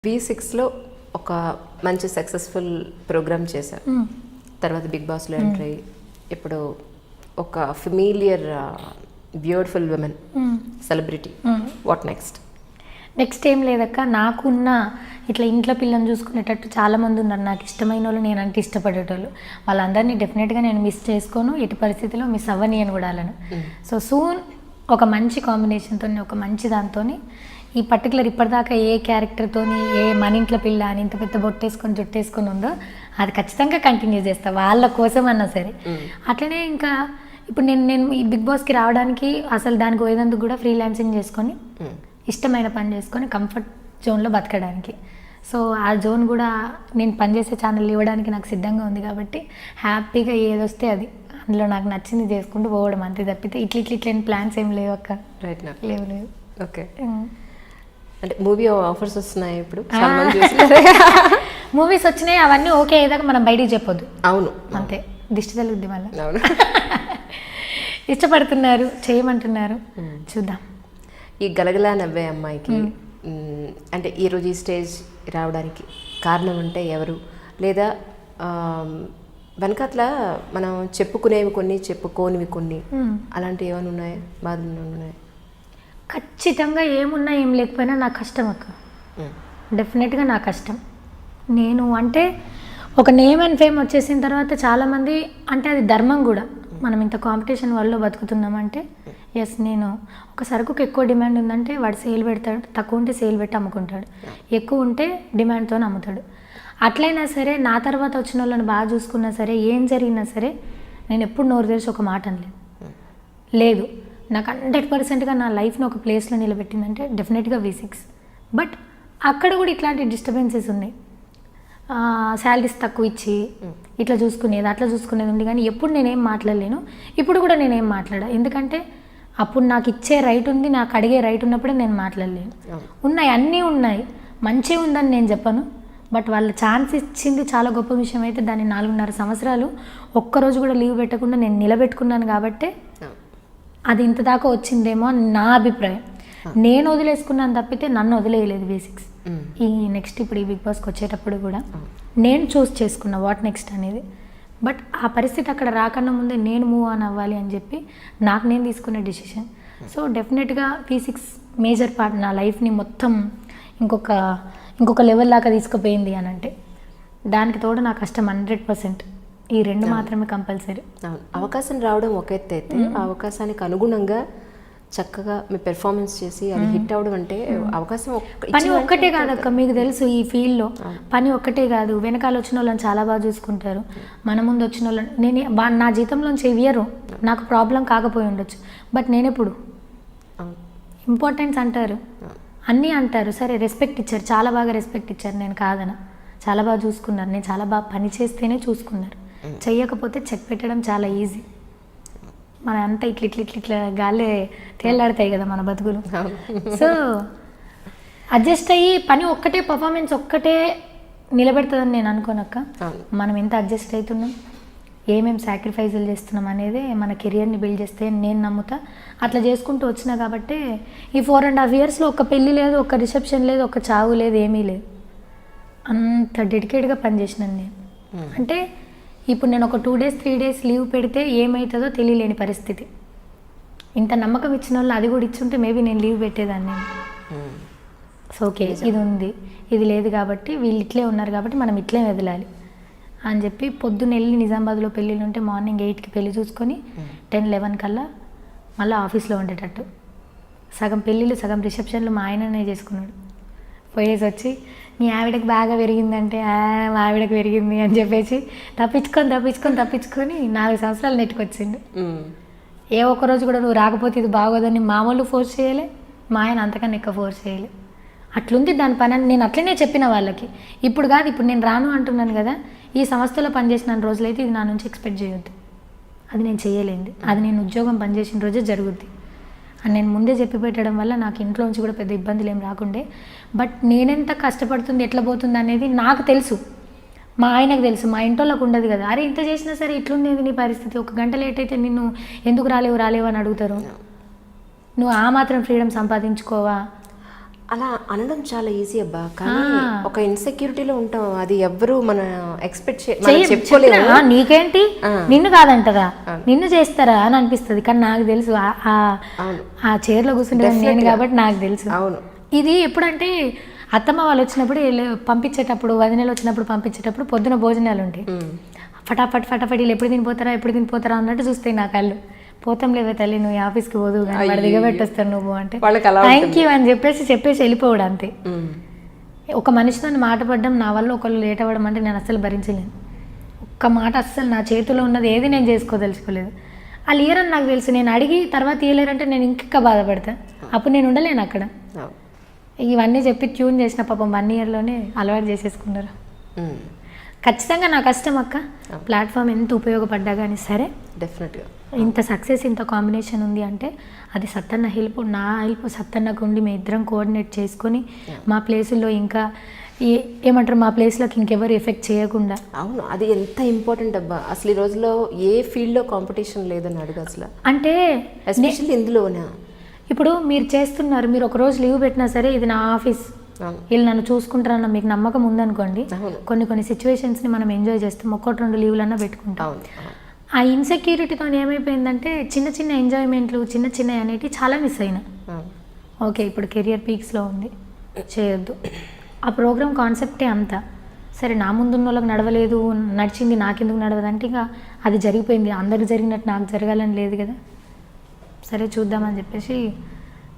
V6లో ఒక మంచి successful programme చేశారు. తర్వాత బిగ్ బాస్లో ఎంటర్ అయ్యి ఇప్పుడు ఒక familiar beautiful women celebrity. What next? Next ఏం లేదక్క, నాకున్న ఇట్లా ఇంట్లో పిల్లని చూసుకునేటట్టు చాలామంది ఉన్నారు నాకు ఇష్టమైన వాళ్ళు, నేనంటే ఇష్టపడేటోళ్ళు. వాళ్ళందరినీ డెఫినెట్గా నేను మిస్ చేసుకోను, ఎట్టి పరిస్థితిలో మిస్ అవ్వని అని కూడా అలను. సో సూన్ ఒక మంచి కాంబినేషన్తో, ఒక మంచి దాంతో ఈ పర్టికులర్ ఇప్పటిదాకా ఏ క్యారెక్టర్తో ఏ మన ఇంట్లో పిల్ల అని ఇంత పెద్ద బొట్టేసుకొని జుట్టేసుకొని ఉందో అది ఖచ్చితంగా కంటిన్యూ చేస్తా వాళ్ళ కోసం అన్నా సరే. అట్లనే ఇంకా ఇప్పుడు నేను ఈ బిగ్ బాస్కి రావడానికి అసలు దానికి పోయేందుకు కూడా ఫ్రీలాన్సింగ్ చేసుకొని ఇష్టమైన పని చేసుకొని కంఫర్ట్ జోన్లో బతకడానికి. సో ఆ జోన్ కూడా నేను పనిచేసే ఛానల్ ఇవ్వడానికి నాకు సిద్ధంగా ఉంది కాబట్టి హ్యాపీగా ఏదొస్తే అది అందులో నాకు నచ్చింది చేసుకుంటూ పోవడం అంతే తప్పితే ఇట్లని ప్లాన్స్ ఏం లేవు అక్క. రైట్ నా లేవు. ఓకే, అంటే మూవీ ఆఫర్స్ వస్తున్నాయి ఇప్పుడు. మూవీస్ వచ్చినాయి అవన్నీ ఓకే అయ్యేదాకా మనం బయటికి చెప్పొద్దు. అవును అంతే, దిష్టి తగులుద్ది మళ్ళీ. అవును. ఇష్టపడుతున్నారు, చేయమంటున్నారు, చూద్దాం. ఈ గలగలా నవ్వే అమ్మాయికి అంటే ఈరోజు ఈ స్టేజ్ రావడానికి కారణం అంటే ఎవరు, లేదా వెనకట్ల మనం చెప్పుకునేవి కొన్ని, చెప్పుకోనివి కొన్ని, అలాంటివి ఏమైనా ఉన్నాయా? బాధలు ఉన్నాయా? ఖచ్చితంగా ఏమున్నా ఏం లేకపోయినా నా కష్టం అక్క, డెఫినెట్గా నా కష్టం. నేను అంటే ఒక నేమ్ అండ్ ఫేమ్ వచ్చేసిన తర్వాత చాలామంది అంటే అది ధర్మం కూడా. మనం ఇంత కాంపిటీషన్ వల్ల బతుకుతున్నామంటే ఎస్, నేను ఒక సరుకుకి ఎక్కువ డిమాండ్ ఉందంటే వాడు సేల్ పెడతాడు, తక్కువ ఉంటే సేల్ పెట్టి అమ్ముకుంటాడు, ఎక్కువ ఉంటే డిమాండ్తో అమ్ముతాడు. అట్లయినా సరే నా తర్వాత వచ్చిన వాళ్ళని బాగా చూసుకున్నా సరే, ఏం జరిగినా సరే నేను ఎప్పుడు నోరు తెరిచి ఒక మాట అనలేదు. లేదు, నాకు 100%గా నా లైఫ్ని ఒక ప్లేస్లో నిలబెట్టిందంటే డెఫినెట్గా V6. బట్ అక్కడ కూడా ఇట్లాంటి డిస్టర్బెన్సెస్ ఉన్నాయి. శాలరీస్ తక్కువ ఇచ్చి ఇట్లా చూసుకునేది అట్లా చూసుకునేది ఉంది, కానీ ఎప్పుడు నేనేం మాట్లాడలేను. ఇప్పుడు కూడా నేనేం మాట్లాడా, ఎందుకంటే అప్పుడు నాకు ఇచ్చే రైట్ ఉంది, నాకు అడిగే రైట్ ఉన్నప్పుడే నేను మాట్లాడలేను. ఉన్నాయి, అన్నీ ఉన్నాయి, మంచిగా ఉందని నేను చెప్పను. బట్ వాళ్ళు ఛాన్స్ ఇచ్చింది చాలా గొప్ప విషయం. అయితే దాన్ని 4.5 సంవత్సరాలు ఒక్కరోజు కూడా లీవ్ పెట్టకుండా నేను నిలబెట్టుకున్నాను కాబట్టే అది ఇంత దాకా వచ్చిందేమో అని నా అభిప్రాయం. నేను వదిలేసుకున్నాను తప్పితే నన్ను వదిలేయలేదు V6. ఈ నెక్స్ట్ ఇప్పుడు ఈ బిగ్ బాస్కి వచ్చేటప్పుడు కూడా నేను చూస్ చేసుకున్నా వాట్ నెక్స్ట్ అనేది. బట్ ఆ పరిస్థితి అక్కడ రాకన్నా ముందే నేను మూవ్ ఆన్ అవ్వాలి అని చెప్పి నాకు నేను తీసుకున్న డెసిషన్. సో డెఫినెట్గా V6 మేజర్ పార్ట్ నా లైఫ్ని మొత్తం ఇంకొక లెవెల్ దాకా తీసుకుపోయింది అని అంటే దానికి తోడు నా కష్టం 100%. ఈ రెండు మాత్రమే కంపల్సరీ. అవకాశం రావడం ఒక ఎత్తు అయితే, ఆ అవకాశానికి అనుగుణంగా చక్కగా మీ పెర్ఫార్మెన్స్ చేసి అది హిట్ అవడం అంటే అవకాశం పని ఒక్కటే కాదక్క, మీకు తెలుసు ఈ ఫీల్డ్లో పని ఒక్కటే కాదు, వెనకాల వచ్చిన వాళ్ళని చాలా బాగా చూసుకుంటారు, మన ముందు వచ్చిన వాళ్ళని నేను నా జీతంలోంచి ఇవ్వరు, నాకు ప్రాబ్లం కాకపోయి ఉండొచ్చు. బట్ నేనెప్పుడు ఇంపార్టెన్స్ అంటారు, అన్నీ అంటారు, సరే రెస్పెక్ట్ ఇచ్చారు, చాలా బాగా రెస్పెక్ట్ ఇచ్చారు, నేను కాదన, చాలా బాగా చూసుకున్నారు, నేను చాలా బాగా పని చేస్తేనే చూసుకున్నారు. చెయ్యకపోతే చెక్ పెట్టడం చాలా ఈజీ. మన అంతా ఇట్లా గాలే తేలాడతాయి కదా మన బతుకులు. సో అడ్జస్ట్ అయ్యి పని ఒక్కటే, పర్ఫార్మెన్స్ ఒక్కటే నిలబెడుతుందని నేను అనుకోనక్క. మనం ఎంత అడ్జస్ట్ అవుతున్నాం, ఏమేమి సాక్రిఫైజులు చేస్తున్నాం అనేది మన కెరియర్ని బిల్డ్ చేస్తే నేను నమ్ముతా. అట్లా చేసుకుంటూ వచ్చినా కాబట్టి ఈ 4.5 yearsలో ఒక పెళ్ళి లేదు, ఒక రిసెప్షన్ లేదు, ఒక చావు లేదు, ఏమీ లేదు. అంత డెడికేట్గా పనిచేసినాను నేను. అంటే ఇప్పుడు నేను ఒక 2 days 3 days లీవ్ పెడితే ఏమవుతుందో తెలియలేని పరిస్థితి. ఇంత నమ్మకం ఇచ్చిన వాళ్ళు అది కూడా ఇచ్చుంటే మేబీ నేను లీవ్ పెట్టేదాన్ని. సో ఓకే, ఇది ఉంది, ఇది లేదు కాబట్టి వీళ్ళు ఇట్లే ఉన్నారు కాబట్టి మనం ఇట్లే వదలాలి అని చెప్పి పొద్దున్న వెళ్ళి నిజామాబాద్లో పెళ్ళిళ్ళు ఉంటే మార్నింగ్ 8కి పెళ్ళి చూసుకొని 10-11 కల్లా మళ్ళీ ఆఫీస్లో ఉండేటట్టు. సగం పెళ్ళిళ్ళు సగం రిసెప్షన్లు మా ఆయననే చేసుకున్నాడు. పోయేసి వచ్చి మీ ఆవిడకి బాగా పెరిగిందంటే మా ఆవిడకి పెరిగింది అని చెప్పేసి తప్పించుకొని 4 సంవత్సరాలు నెట్టుకొచ్చిండు. ఏ ఒక్కరోజు కూడా నువ్వు రాకపోతే ఇది బాగోదని మామూలు ఫోర్స్ చేయలే, మా ఆయన అంతకన్నా ఎక్కువ ఫోర్స్ చేయలే. అట్లుంది దాని పని అని నేను అట్లనే చెప్పిన వాళ్ళకి. ఇప్పుడు కాదు, ఇప్పుడు నేను రాను అంటున్నాను కదా, ఈ సంస్థలో పనిచేసిన రోజులైతే ఇది నా నుంచి ఎక్స్పెక్ట్ చేయొద్దు, అది నేను చేయలేంది, అది నేను ఉద్యోగం పనిచేసిన రోజే జరుగుద్ది అని నేను ముందే చెప్పి పెట్టడం వల్ల నాకు ఇంట్లోంచి కూడా పెద్ద ఇబ్బందులు ఏం రాకుండే. బట్ నేనెంత కష్టపడుతుంది, ఎట్లా పోతుంది అనేది నాకు తెలుసు, మా ఆయనకు తెలుసు, మా ఇంట్లోకి ఉండదు కదా. అరే ఇంత చేసినా సరే ఇట్లుంది నీ పరిస్థితి, 1 గంట లేట్ అయితే నిన్ను ఎందుకు రాలేవు అని అడుగుతారు. నువ్వు ఆ మాత్రం ఫ్రీడమ్ సంపాదించుకోవా అలా అనడం చాలా ఈజీ అబ్బా, కానీ ఒక ఇన్సెక్యూరిటీలో ఉంటాం, అది ఎవ్వరు మన ఎక్స్పెక్ట్ చెప్పుకోలేము. చెప్పినా, నీకేంటి నిన్ను కాదంటారా, నిన్ను చేస్తారా అని అనిపిస్తుంది. కానీ నాకు తెలుసు ఆ చైర్లో కూర్చుంటే నేను కాబట్టి నాకు తెలుసు. అవును, ఇది ఎప్పుడంటే అత్తమ్మ వాళ్ళు వచ్చినప్పుడు పంపించేటప్పుడు, వదినలు వచ్చినప్పుడు పంపించేటప్పుడు పొద్దున భోజనాలు ఉంటాయి. ఫటాఫట్ వీళ్ళు ఎప్పుడు తినిపోతారా అన్నట్టు చూస్తాయి నా కళ్ళు. పోతాం లేవే తల్లి, నువ్వు ఆఫీస్కి పోదు కానీ వాడు దిగబెట్టేస్తాను నువ్వు అంటే థ్యాంక్ యూ అని చెప్పేసి వెళ్ళిపోవడం అంతే. ఒక మనిషితో మాట పడ్డం, నా వల్ల ఒకళ్ళు లేట్ అవ్వడం అంటే నేను అస్సలు భరించలేను. ఒక్క మాట అస్సలు నా చేతిలో ఉన్నది ఏది నేను చేసుకోదలుచుకోలేదు. వాళ్ళు ఇయరని నాకు తెలుసు, నేను అడిగి తర్వాత ఇయ్యలేరంటే నేను ఇంకా బాధపడతాను. అప్పుడు నేను ఉండలేను అక్కడ. ఇవన్నీ చెప్పి ట్యూన్ చేసిన పాపం 1 ఇయర్లోనే అలవాటు చేసేసుకున్నారు. ఖచ్చితంగా నా కష్టం అక్క, ప్లాట్ఫామ్ ఎంత ఉపయోగపడ్డా కానీ సరే, డెఫినెట్గా ఇంత సక్సెస్, ఇంత కాంబినేషన్ ఉంది అంటే అది సత్తన్న హెల్ప్, నా హెల్ప్ సత్తన్నకు ఉండి మేము ఇద్దరం కోఆర్డినేట్ చేసుకొని మా ప్లేసుల్లో ఇంకా ఏమంటారు, మా ప్లేస్లోకి ఇంకెవరు ఎఫెక్ట్ చేయకుండా. అవును, అది ఎంత ఇంపార్టెంట్ అబ్బా. అసలు ఈ రోజుల్లో ఏ ఫీల్డ్లో కాంపిటీషన్ లేదని అడుగు అసలు, అంటే ఎస్పెషల్లీ ఇందులోనే. ఇప్పుడు మీరు చేస్తున్నారు, మీరు ఒక రోజు లీవ్ పెట్టినా సరే ఇది నా ఆఫీస్, వీళ్ళు నన్ను చూసుకుంటారన్న మీకు నమ్మకం ఉందనుకోండి, కొన్ని సిచ్యువేషన్స్ని మనం ఎంజాయ్ చేస్తాం, 1-2 లీవ్లన్నా పెట్టుకుంటాం. ఆ ఇన్సెక్యూరిటీతో ఏమైపోయిందంటే చిన్న ఎంజాయ్మెంట్లు చిన్న అనేటివి చాలా మిస్ అయినా. ఓకే, ఇప్పుడు కెరియర్ పీక్స్లో ఉంది, చేయొద్దు. ఆ ప్రోగ్రామ్ కాన్సెప్టే అంతా సరే, నా ముందున్న వాళ్ళకి నడవలేదు, నడిచింది నాకెందుకు నడవదంటే ఇంకా అది జరిగిపోయింది. అందరికి జరిగినట్టు నాకు జరగాలని లేదు కదా, సరే చూద్దామని చెప్పేసి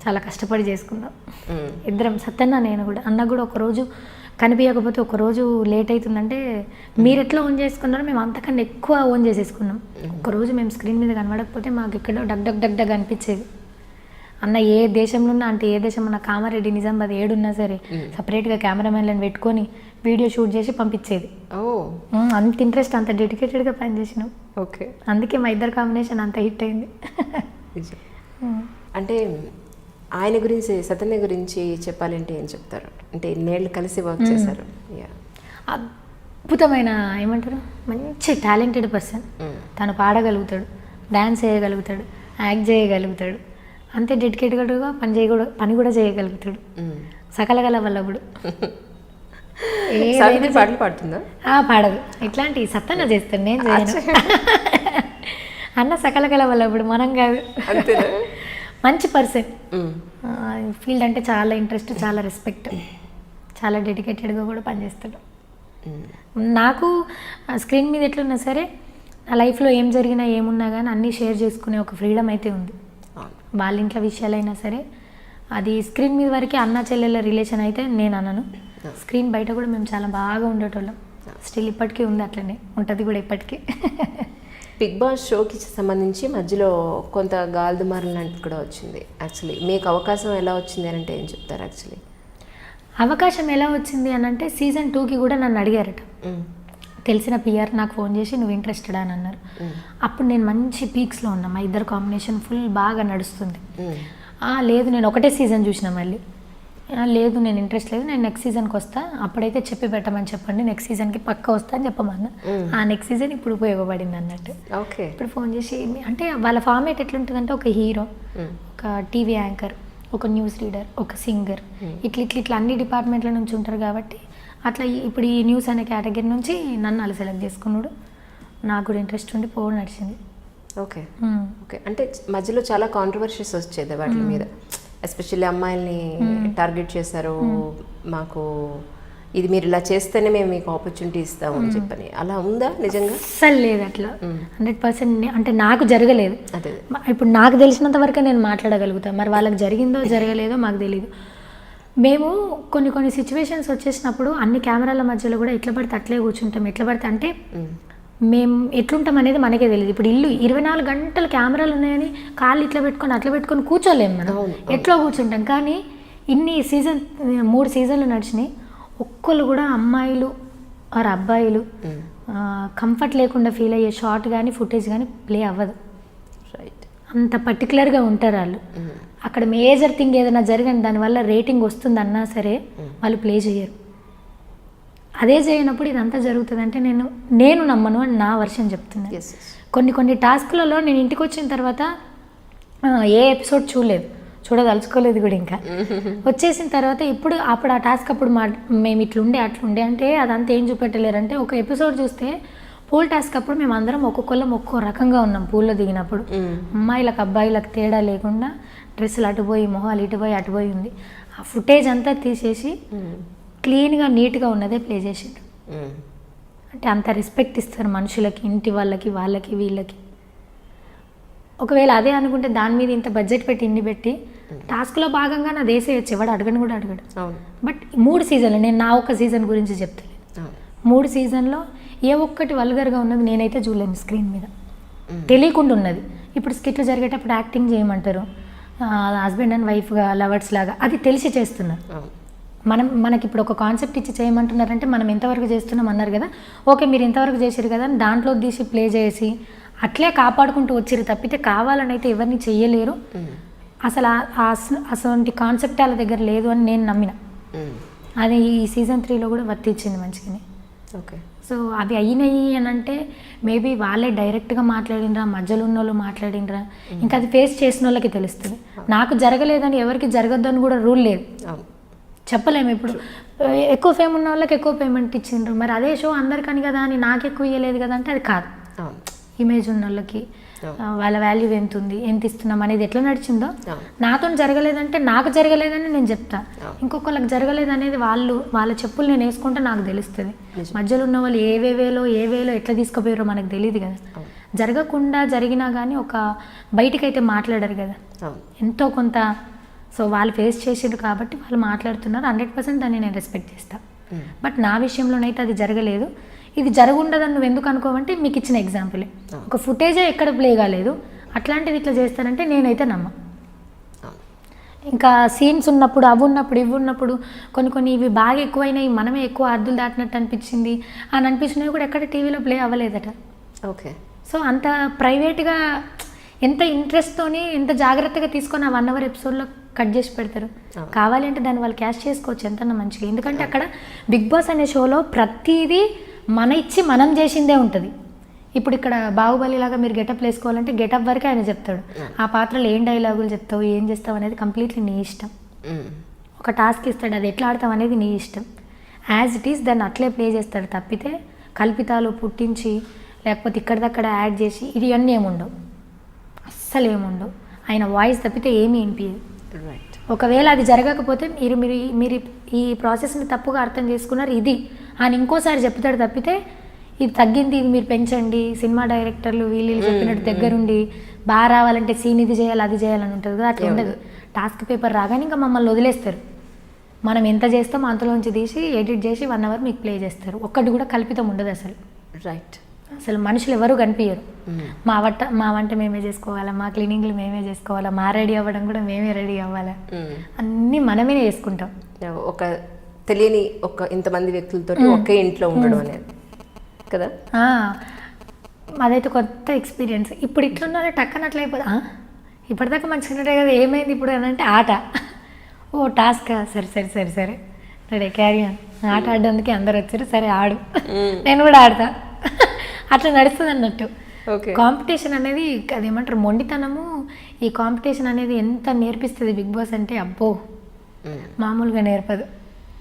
చాలా కష్టపడి చేసుకున్నాం ఇద్దరం, సత్తన్న నేను కూడా. అన్నకు కూడా ఒకరోజు కనిపించకపోతే, ఒకరోజు లేట్ అవుతుందంటే మీరు ఎట్లా ఓన్ చేసుకున్నారో మేము అంతకన్నా ఎక్కువ ఓన్ చేసేసుకున్నాం. ఒకరోజు మేము స్క్రీన్ మీద కనబడకపోతే మాకు ఎక్కడో డగ్ అనిపించేది. అన్న ఏ దేశంలో ఉన్నా, అంటే ఏ దేశం అన్న, కామారెడ్డి, నిజామాబాద్ ఏడున్నా సరే సపరేట్గా కెమెరామెన్లను పెట్టుకొని వీడియో షూట్ చేసి పంపించేది. అంత ఇంట్రెస్ట్, అంత డెడికేటెడ్గా పనిచేసినాం. ఓకే, అందుకే మా ఇద్దరు కాంబినేషన్ అంత హిట్ అయింది. అంటే ఆయన గురించి, సతన్య గురించి చెప్పాలంటే ఏం చెప్తారు? అంటే ఇన్నేళ్ళు కలిసి వర్క్ చేశారు. అద్భుతమైన, ఏమంటారు, మంచి టాలెంటెడ్ పర్సన్. తను పాడగలుగుతాడు, డ్యాన్స్ చేయగలుగుతాడు, యాక్ట్ చేయగలుగుతాడు, అంతే డెడికేటెడ్గా పని కూడా చేయగలుగుతాడు. సకలగల వల్లభుడు. పాటలు పాడుతుందా? పాడదు, ఇట్లాంటి సత్తన్న చేస్తాడు, నేను చేయను. అన్న సకలగల వల్లభుడు, మనం కాదు. మంచి పర్సన్, ఫీల్డ్ అంటే చాలా ఇంట్రెస్ట్, చాలా రెస్పెక్ట్, చాలా డెడికేటెడ్గా కూడా పనిచేస్తాడు. నాకు స్క్రీన్ మీద ఎట్లున్నా సరే నా లైఫ్లో ఏం జరిగినా ఏమున్నా కానీ అన్నీ షేర్ చేసుకునే ఒక ఫ్రీడమ్ అయితే ఉంది. వాళ్ళ ఇంట్లో విషయాలైనా సరే అది స్క్రీన్ మీద వరకే అన్న చెల్లెళ్ళ రిలేషన్ అయితే నేను అన్నాను. స్క్రీన్ బయట కూడా మేము చాలా బాగా ఉండేటోళ్ళం. స్టిల్ ఇప్పటికీ ఉంది, అట్లనే ఉంటుంది కూడా ఇప్పటికీ. బిగ్ బాస్ షోకి సంబంధించి మధ్యలో కొంత గాల్దుమారులు లాంటిది కూడా వచ్చింది. యాక్చువల్లీ మీకు అవకాశం ఎలా వచ్చింది అని అంటే ఏం చెప్తారు? యాక్చువల్లీ అవకాశం ఎలా వచ్చింది అని అంటే సీజన్ 2కి కూడా నన్ను అడిగారట. తెలిసిన పిఆర్ నాకు ఫోన్ చేసి నువ్వు ఇంట్రెస్టెడ్ అని అన్నారు. అప్పుడు నేను మంచి పీక్స్లో ఉన్నా, మా ఇద్దరు కాంబినేషన్ ఫుల్ బాగా నడుస్తుంది. లేదు నేను ఒకటే సీజన్ చూసిన, మళ్ళీ లేదు నేను ఇంట్రెస్ట్ లేదు, నేను నెక్స్ట్ సీజన్కి వస్తా, అప్పుడైతే చెప్పి పెట్టమని చెప్పండి, నెక్స్ట్ సీజన్కి పక్కా వస్తా అని చెప్పమన్నా. ఆ నెక్స్ట్ సీజన్ ఇప్పుడు ఉపయోగపడింది అన్నట్టు. ఓకే, ఇప్పుడు ఫోన్ చేసి, అంటే వాళ్ళ ఫార్మేట్ ఎట్లుంటుందంటే ఒక హీరో, ఒక టీవీ యాంకర్, ఒక న్యూస్ రీడర్, ఒక సింగర్, ఇట్లా అన్ని డిపార్ట్మెంట్ల నుంచి ఉంటారు కాబట్టి అట్లా ఇప్పుడు ఈ న్యూస్ అనే కేటగిరీ నుంచి నన్ను అలా సెలెక్ట్ చేసుకున్నాడు. నాకు కూడా ఇంట్రెస్ట్ ఉండి పోవడం నడిచింది. ఓకే ఓకే, అంటే మధ్యలో చాలా కాంట్రవర్షీస్ వచ్చేది వాటి మీద, ఎస్పెషల్లీ అమ్మాయిల్ని టార్గెట్ చేశారు. మాకు ఇది మీరు ఇలా చేస్తేనే మేము మీకు ఆపర్చునిటీ ఇస్తాము అని చెప్పని, అలా ఉందా నిజంగా? అస్సలు లేదు అట్లా, 100%. అంటే నాకు జరగలేదు. అదే ఇప్పుడు నాకు తెలిసినంత వరకు నేను మాట్లాడగలుగుతాను, మరి వాళ్ళకి జరిగిందో జరగలేదో మాకు తెలియదు. మేము కొన్ని సిచ్యువేషన్స్ వచ్చేసినప్పుడు అన్ని కెమెరాల మధ్యలో కూడా ఎట్లా పడితే అట్లే కూర్చుంటాం, ఎట్లా పడితే అంటే మేము ఎట్లుంటాం అనేది మనకే తెలియదు. ఇప్పుడు ఇల్లు 24 గంటలు కెమెరాలు ఉన్నాయని కాళ్ళు ఇట్లా పెట్టుకొని అట్లా పెట్టుకొని కూర్చోలేము మనం, ఎట్లా కూర్చుంటాం. కానీ 3 సీజన్లు నడిచినాయి, ఒక్కళ్ళు కూడా అమ్మాయిలు ఆర్ అబ్బాయిలు కంఫర్ట్ లేకుండా ఫీల్ అయ్యే షార్ట్ కానీ ఫుటేజ్ కానీ ప్లే అవ్వదు. రైట్, అంత పర్టికులర్గా ఉంటారు వాళ్ళు. అక్కడ మేజర్ థింగ్ ఏదైనా జరిగింది దానివల్ల రేటింగ్ వస్తుందన్నా సరే వాళ్ళు ప్లే చేయరు. అదే చేయనప్పుడు ఇదంతా జరుగుతుంది అంటే నేను నమ్మను అని నా వర్షన్ చెప్తున్నాను. కొన్ని టాస్క్లలో నేను ఇంటికి వచ్చిన తర్వాత ఏ ఎపిసోడ్ చూడలేదు, చూడదలుచుకోలేదు కూడా ఇంకా. వచ్చేసిన తర్వాత అప్పుడు ఆ టాస్క్ అప్పుడు మేము ఇట్లుండే అట్లుండే అంటే అదంతా ఏం చూపెట్టలేరంటే ఒక ఎపిసోడ్ చూస్తే పూల్ టాస్క్ అప్పుడు మేము అందరం ఒక్కొక్కళ్ళం ఒక్కో రకంగా ఉన్నాం పూల్లో దిగినప్పుడు. అమ్మాయిలకు అబ్బాయిలకు తేడా లేకుండా డ్రెస్సులు అటుపోయి మొహాలు ఇటుపోయి అటుపోయి ఉంది. ఆ ఫుటేజ్ అంతా తీసేసి క్లీన్గా నీట్గా ఉన్నదే ప్లే చేసిండు. అంటే అంత రెస్పెక్ట్ ఇస్తారు మనుషులకి, ఇంటి వాళ్ళకి వీళ్ళకి. ఒకవేళ అదే అనుకుంటే దాని మీద ఇంత బడ్జెట్ పెట్టి ఇన్ని పెట్టి టాస్క్లో భాగంగా నా దేశేయచ్చు, ఎవడు అడగను కూడా అడగడు. బట్ 3 సీజన్లు, నేను నా ఒక్క సీజన్ గురించి చెప్తాను. 3 సీజన్లో ఏ ఒక్కటి వల్గర్గా ఉన్నది నేనైతే చూడలేను స్క్రీన్ మీద, తెలియకుండా ఉన్నది. ఇప్పుడు స్కిట్లు జరిగేటప్పుడు యాక్టింగ్ చేయమంటారు, హస్బెండ్ అండ్ వైఫ్గా లవర్స్ లాగా, అది తెలిసి చేస్తున్నారు. మనకి ఇప్పుడు ఒక కాన్సెప్ట్ ఇచ్చి చేయమంటున్నారంటే మనం ఎంతవరకు చేస్తున్నాం అన్నారు కదా, ఓకే మీరు ఎంతవరకు చేసారు కదా అని దాంట్లో తీసి ప్లే చేసి అట్లే కాపాడుకుంటూ వచ్చారు తప్పితే కావాలని అయితే ఎవరిని చెయ్యలేరు. అసలు అసలు కాన్సెప్ట్ వాళ్ళ దగ్గర లేదు అని నేను నమ్మిన. అది ఈ సీజన్ 3లో కూడా వర్తించింది మంచిగానే. ఓకే. సో అవి అయినాయి అని అంటే మేబీ వాళ్ళే డైరెక్ట్గా మాట్లాడినరా, మధ్యలో ఉన్న వాళ్ళు మాట్లాడినరా, ఇంకా అది ఫేస్ చేసిన వాళ్ళకి తెలుస్తుంది. నాకు జరగలేదని ఎవరికి జరగద్దని కూడా రూల్ లేదు, చెప్పలేము. ఇప్పుడు ఎక్కువ ఫేమ్ ఉన్న వాళ్ళకి ఎక్కువ పేమెంట్ ఇచ్చిండ్రు, మరి అదే షో అందరికని కదా అని నాకు ఎక్కువ ఇవ్వలేదు కదా అంటే అది కాదు. ఇమేజ్ ఉన్న వాళ్ళకి వాళ్ళ వాల్యూ ఎంత ఉంది, ఎంత ఇస్తున్నాం అనేది ఎట్లా నడిచిందో నాతో జరగలేదంటే నాకు జరగలేదని నేను చెప్తా, ఇంకొకళ్ళకి జరగలేదు అనేది వాళ్ళ చెప్పులు నేను వేసుకుంటే నాకు తెలుస్తుంది. మధ్యలో ఉన్న వాళ్ళు ఏ వేలో ఎట్లా తీసుకుపోయారో మనకు తెలియదు కదా. జరగకుండా జరిగినా కానీ ఒక బయటికైతే మాట్లాడరు కదా ఎంతో కొంత. సో వాళ్ళు ఫేస్ చేసారు కాబట్టి వాళ్ళు మాట్లాడుతున్నారు, 100% దాన్ని నేను రెస్పెక్ట్ చేస్తాను. బట్ నా విషయంలోనైతే అది జరగలేదు. ఇది జరగundదని నువ్వు ఎందుకు అనుకోవంటే మీకు ఇచ్చిన ఎగ్జాంపులే, ఒక ఫుటేజే ఎక్కడ ప్లే కాలేదు, అట్లాంటిది ఇట్లా చేస్తానంటే నేనైతే నమ్మ. ఇంకా సీన్స్ ఉన్నప్పుడు అవి ఉన్నప్పుడు కొన్ని ఇవి బాగా ఎక్కువైనాయి, మనమే ఎక్కువ అర్థులు దాటినట్టు అనిపించింది అని అనిపించినవి కూడా ఎక్కడ టీవీలో ప్లే అవ్వలేదట. ఓకే. సో అంత ప్రైవేట్గా ఎంత ఇంట్రెస్ట్తోని ఎంత జాగ్రత్తగా తీసుకొని ఆ 1 hour ఎపిసోడ్లో కట్ చేసి పెడతారు. కావాలి అంటే దాన్ని వాళ్ళు క్యాష్ చేసుకోవచ్చు ఎంతన్నా మంచిగా. ఎందుకంటే అక్కడ బిగ్ బాస్ అనే షోలో ప్రతిదీ మన ఇచ్చి మనం చేసిందే ఉంటుంది. ఇప్పుడు ఇక్కడ బాహుబలి లాగా మీరు గెటప్ వేసుకోవాలంటే గెటప్ వరకే ఆయన చెప్తాడు, ఆ పాత్రలో ఏం డైలాగులు చెప్తావు ఏం చేస్తావు అనేది కంప్లీట్లీ నీ ఇష్టం. ఒక టాస్క్ ఇస్తాడు, అది ఎట్లా ఆడతావు అనేది నీ ఇష్టం. యాజ్ ఇట్ ఈస్ దాన్ని అట్లే ప్లే చేస్తాడు తప్పితే కల్పితాలు పుట్టించి లేకపోతే ఇక్కడిదక్కడ యాడ్ చేసి ఇది అన్నీ ఏముండవు, అస్సలు ఏముండవు. ఆయన వాయిస్ తప్పితే ఏమీ వినిపించదు. ఒకవేళ అది జరగకపోతే మీరు ఈ ప్రాసెస్ని తప్పుగా అర్థం చేసుకున్నారు ఇది అని ఇంకోసారి చెప్తాడు తప్పితే ఇది తగ్గింది, ఇది మీరు పెంచండి, సినిమా డైరెక్టర్లు వీళ్ళు చెప్పినట్టు దగ్గరుండి బాగా రావాలంటే సీన్ ఇది చేయాలి అది చేయాలని ఉంటుంది కదా, అట్లా ఉండదు. టాస్క్ పేపర్ రాగానే ఇంకా మమ్మల్ని వదిలేస్తారు, మనం ఎంత చేస్తామో అంతలోంచి తీసి ఎడిట్ చేసి 1 hour మీకు ప్లే చేస్తారు. ఒక్కటి కూడా కల్పితం ఉండదు అసలు. రైట్. అసలు మనుషులు ఎవరు కనిపించరు. మా వంట మేమే చేసుకోవాలా, మా క్లీనింగ్లు మేమే చేసుకోవాలా, మా రెడీ అవ్వడం కూడా మేమే రెడీ అవ్వాలా, అన్నీ మనమే చేసుకుంటాం. ఒక తెలియని ఇంతమంది వ్యక్తులతో ఒకే ఇంట్లో ఉండడం అనేది కదా, అదైతే కొత్త ఎక్స్పీరియన్స్. ఇప్పుడు ఇట్లున్నా టక్కన అట్లా అయిపోదా, ఇప్పటిదాకా మంచిగా కదా ఏమైంది ఇప్పుడు అని అంటే ఆట, ఓ టాస్క్, సరే రెడీ క్యారీ ఆన్. ఆట ఆడడానికి అందరు వచ్చారు, సరే ఆడు, నేను కూడా ఆడతా, అట్లా నడుస్తుంది అన్నట్టు. కాంపిటీషన్ అనేది అదేమంటారు మొండితనము. ఈ కాంపిటీషన్ అనేది ఎంత నేర్పిస్తుంది బిగ్ బాస్ అంటే అబ్బో మామూలుగా నేర్పదు.